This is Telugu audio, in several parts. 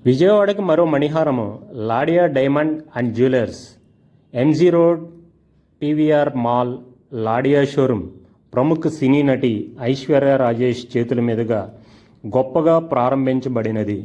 విజయవాడకి మరో మణిహారము Ladia diamond and jewellers, MG road, PVR mall, Ladia showroom ప్రముఖ సినీ నటి ఐశ్వర్య రాజేష్ చేతుల మీదుగా గొప్పగా ప్రారంభించబడినది.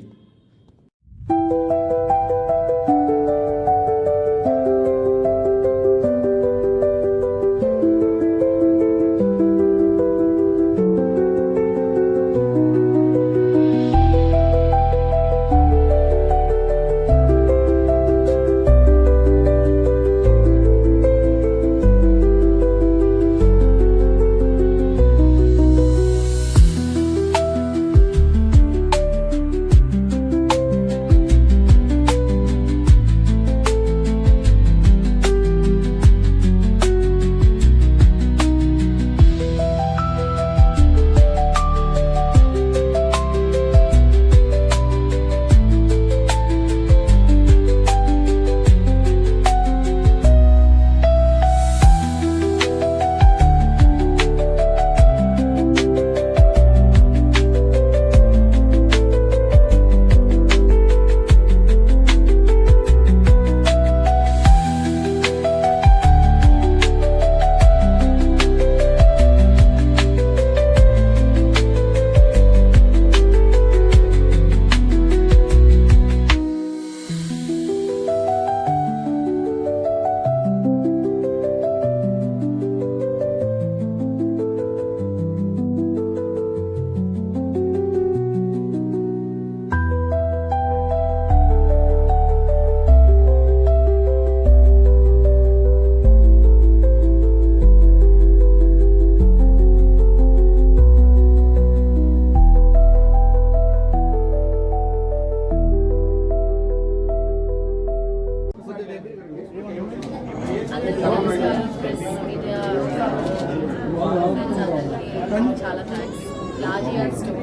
చాలా thanks. Ladia store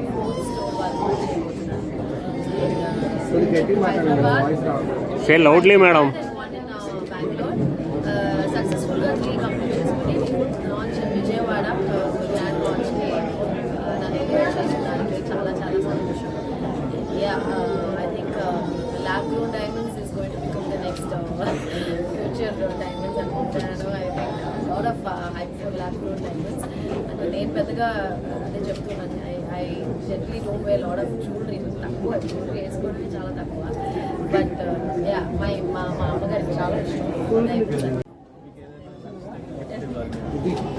say loudly madam. Bengaluru సక్సెస్ఫుల్గా 3 కంప్లీట్ చేసుకుని లాంచ్ విజయవాడ గ్రాండ్ లాంచ్కి నన్ను ఎంకరేజ్ చేసడానికి చాలా చాలా సంతోషం. I think lab grown diamonds is going to become the next future diamonds అనుకుంటున్నాను. I think lot of hype for lab grown diamonds. అంటే నేను పెద్దగా అదే చెప్తున్నాను, I generally don't wear lot of jewellery, తక్కువ జ్యువెలరీ వేసుకోవడం చాలా తక్కువ. బట్ మా అమ్మగారికి చాలా ఇష్టం.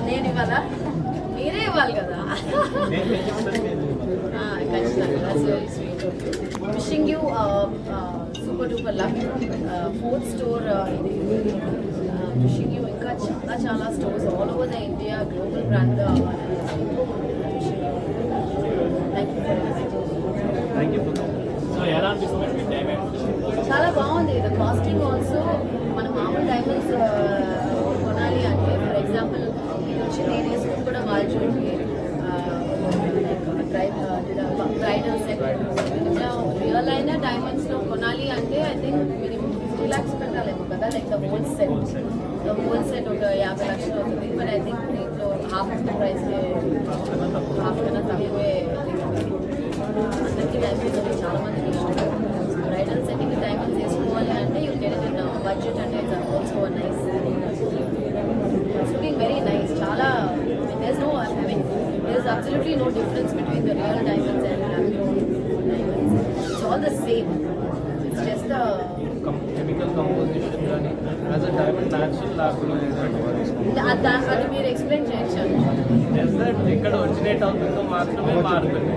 నేను ఇవ్వాలా, మీరే ఇవ్వాలి కదా. ఖచ్చితంగా. Wishing you super duper luck. 4th store ఇది. విషింగ్ యూ ఇంకా చాలా చాలా stores all over the India, global brand. చాలా బాగుంది. ద కాస్టింగ్ ఆల్సో మన మామూలు డైమండ్స్ కొనాలి అంటే, ఫర్ ఎగ్జాంపుల్ ఇది వచ్చి నేను వేసుకుని కూడా వాళ్ళు చూడండి బ్రైడల్ సెట్. ఇట్లా రియల్ అయిన డైమండ్స్లో కొనాలి అంటే ఐ థింక్ మినిమం 50 lakhs పెట్టాలేమో కదా. లైక్ ద హోల్ సెట్ ఒక 50 లక్షలు అవుతుంది. బట్ ఐ థింక్ దీంట్లో half of the price, half కన్నా తక్కువే. అందరికీ డైమండ్స్ అంటే చాలా మందికి ఇష్టం. బ్రైడల్ సెట్కి డైమండ్స్ వేసుకోవాలి అంటే you can it in budget. అంటే it's also nice, it's looking very nice. చాలా there's no, I mean, there's absolutely no difference between the real diamonds and lab-grown diamonds. It's all the same. It's just a chemical composition కానీ as a diamond natural lab-grown అది మీరు ఎక్స్ప్లెయిన్ చేయొచ్చు. just that ఎక్కడ ఒరిజినేట్ అవుతుందో మాత్రమే మారుతుంది.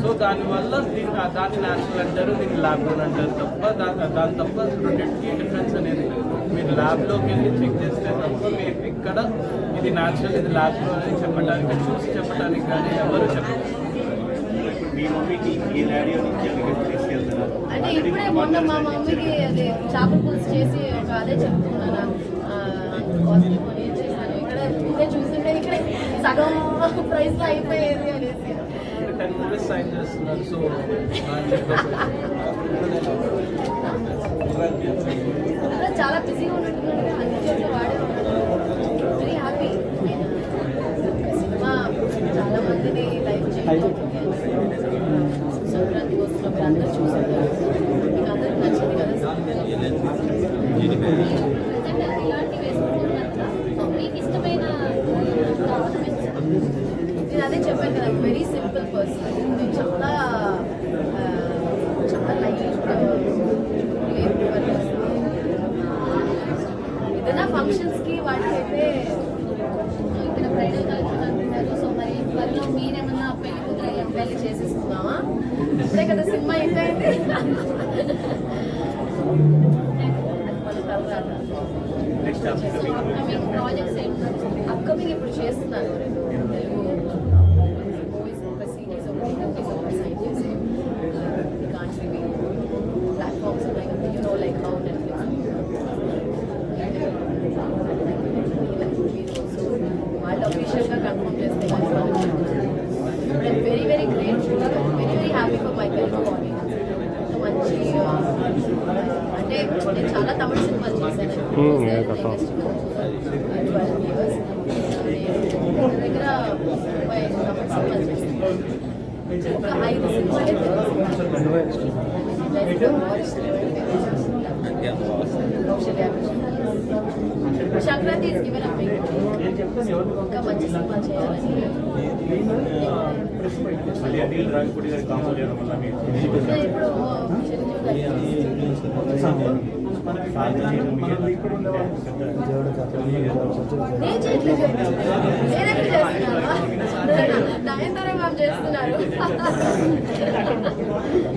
సో దానివల్ల దాన్ని న్యాచురల్ అంటారు, దీన్ని ల్యాబ్-గ్రోన్ అంటారు తప్ప దాని తప్ప రెండింటికి డిఫరెన్స్ అనేది మీరు ల్యాబ్లోకి వెళ్ళి చెక్ చేస్తే తప్ప మీరు ఇక్కడ ఇది న్యాచురల్ ఇది ల్యాబ్-గ్రోన్ అని చెప్పడానికి, చూసి చెప్పడానికి కానీ ఎవరు చెప్పరు. అంటే ఇప్పుడే మొన్న మా మమ్మీకి అది చేపల పులుసు చేసి ఒక అదే చెప్తున్నాను, కాస్ట్లీ కొని చేశాను. ఇక్కడ ఇప్పుడే చూసింటే ఇక్కడ సగం ప్రైస్లో అయిపోయేది అనేసి 10 movies sign చేస్తున్నారు. సో చాలా బిజీగా ఉంటున్నాడు, అన్ని చోట్ల వాడే ఉన్నాడు. Very happy. సినిమా చాలా మందిని లైఫ్ చేంజ్ అవుతుంది. సంక్రాంతికి వస్తున్నప్పుడు అందరూ చూసారు. ఇప్పుడే కదా సినిమా హిట్ అయింది. అప్కమింగ్ ప్రాజెక్ట్స్ అప్కమింగ్ ఇప్పుడు చేస్తున్నాను రెండు తెలుగు మూవీస్, ఒక సిరీస్ ఒకటి సైన్ చేసి కాంట్ రివీల్ ప్లాట్ఫామ్స్ ఉన్నాయి కదా, you know like how Netflix వాళ్ళు అఫీషియల్గా కన్ఫర్మ్ చేస్తే కానీ మనం very very great, very very happy for my Telugu audience. మంచి అంటే నేను చాలా తమిళ సినిమాలు చేశాను దగ్గర 35 తమిళ సినిమాలు చేశాను. ఒక 5 సినిమాలే సంక్రాంతి ఇస్ గివెన్ అప్. ఇంకా మంచి సినిమా చేయాలని ఇప్పుడు నేను చేయట్లేదు, నేనెప్పుడు చేస్తున్నాను, నయనతార మ్యామ్ చేస్తున్నారు.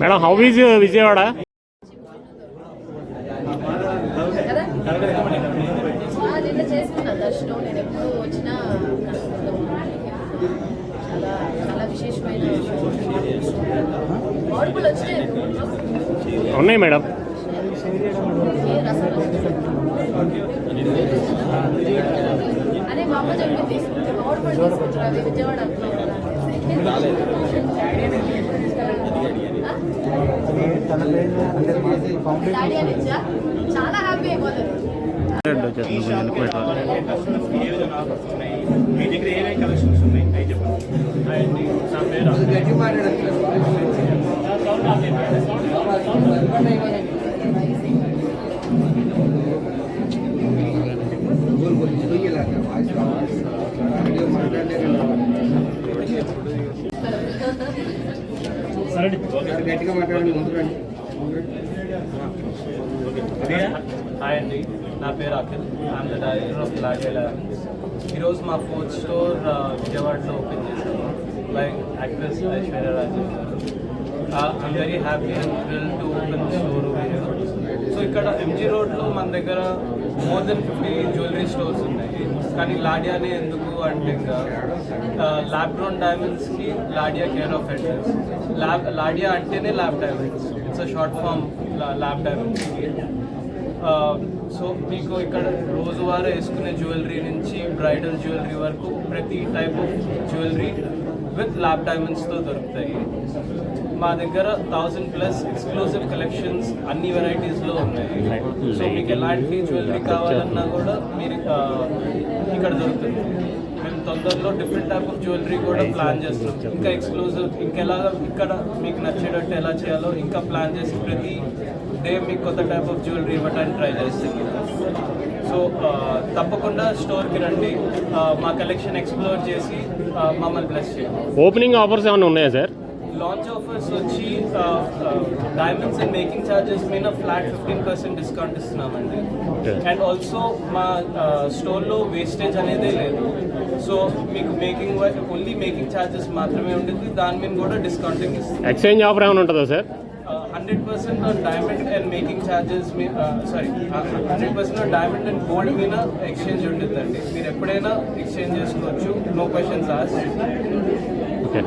Madam, how is Vijayawada? కదా నిన్న చేసుకున్నా దర్శనం. నేను ఎప్పుడు వచ్చినా చాలా చాలా విశేషమైన మార్పులు వచ్చినాయి. ఉన్నాయి మేడం. అదే మా అమ్మ చెప్పింది, మార్పులు తీసుకుంటారు విజయవాడ డాడీ అని ఇచ్చా, చాలా హ్యాపీ అయిపోతుంది. గట్టిగా మాట్లాడండి. హాయ్ అండి, నా పేరు Akhil. I'm the director of Ladia diamonds. ఈరోజు మా 4th స్టోర్ విజయవాడలో ఓపెన్ చేశాము బై యాక్ట్రెస్ ఐశ్వర్య రాజేష్ గారు. I'm very happy and thrill to open the store over here. So ఇక్కడ ఎంజీ రోడ్లో మన దగ్గర మోర్ దెన్ 50 జ్యువెలరీ స్టోర్స్ ఉన్నాయి, కానీ లాడియానే ఎందుకు అంటే ఇంకా ల్యాబ్ గ్రోన్ డైమండ్స్కి Ladia care of address. Ladia అంటేనే lab diamonds, it's a short form lab డైమండ్స్కి. సో మీకు ఇక్కడ రోజువారీ వేసుకునే జ్యువెలరీ నుంచి బ్రైడల్ జ్యువెలరీ వరకు ప్రతి type of jewellery with lab డైమండ్స్తో దొరుకుతాయి. మా దగ్గర 1000+ ఎక్స్క్లూజివ్ కలెక్షన్స్ అన్ని వెరైటీస్లో ఉన్నాయి. సో మీకు ఎలాంటి జ్యువెలరీ కావాలన్నా కూడా మీరు ఇక్కడ దొరుకుతుంది. మేము తొందరలో డిఫరెంట్ టైప్ ఆఫ్ జ్యువెలరీ కూడా ప్లాన్ చేస్తున్నాం. ఇంకా ఎక్స్క్లూజివ్ ఇంకెలాగా ఇక్కడ మీకు నచ్చేటట్టు ఎలా చేయాలో ఇంకా ప్లాన్ చేసి ప్రతి డే మీకు కొత్త టైప్ ఆఫ్ జ్యువెలరీ ఇవ్వడానికి ట్రై చేస్తుంది. సో తప్పకుండా స్టోర్కి రండి, మా కలెక్షన్ ఎక్స్ప్లోర్ చేసి మమ్మల్ని బ్లెస్ చేయండి. ఓపెనింగ్ ఆఫర్స్ ఏమైనా ఉన్నాయా సార్? లాంచ్ ఆఫర్స్ వచ్చి డైమండ్స్ అండ్ మేకింగ్ ఛార్జెస్ మీద ఫ్లాట్ 15% డిస్కౌంట్ ఇస్తున్నామండి. అండ్ ఆల్సో మా స్టోర్లో వేస్టేజ్ అనేదే లేదు. సో మీకు మేకింగ్ ఓన్లీ మేకింగ్ ఛార్జెస్ మాత్రమే ఉంటుంది, దాని మీద కూడా డిస్కౌంటింగ్ ఇస్తుంది. ఎక్స్చేంజ్ ఆఫర్ ఏమైనా ఉంటుందా sir? 100% on diamond and making charges 100% on diamond and gold మీద ఎక్స్చేంజ్ ఉంటుందండి. మీరు ఎప్పుడైనా ఎక్స్చేంజ్ చేసుకోవచ్చు, నో క్వశ్చన్స్ ఆస్క్డ్. ఓకే.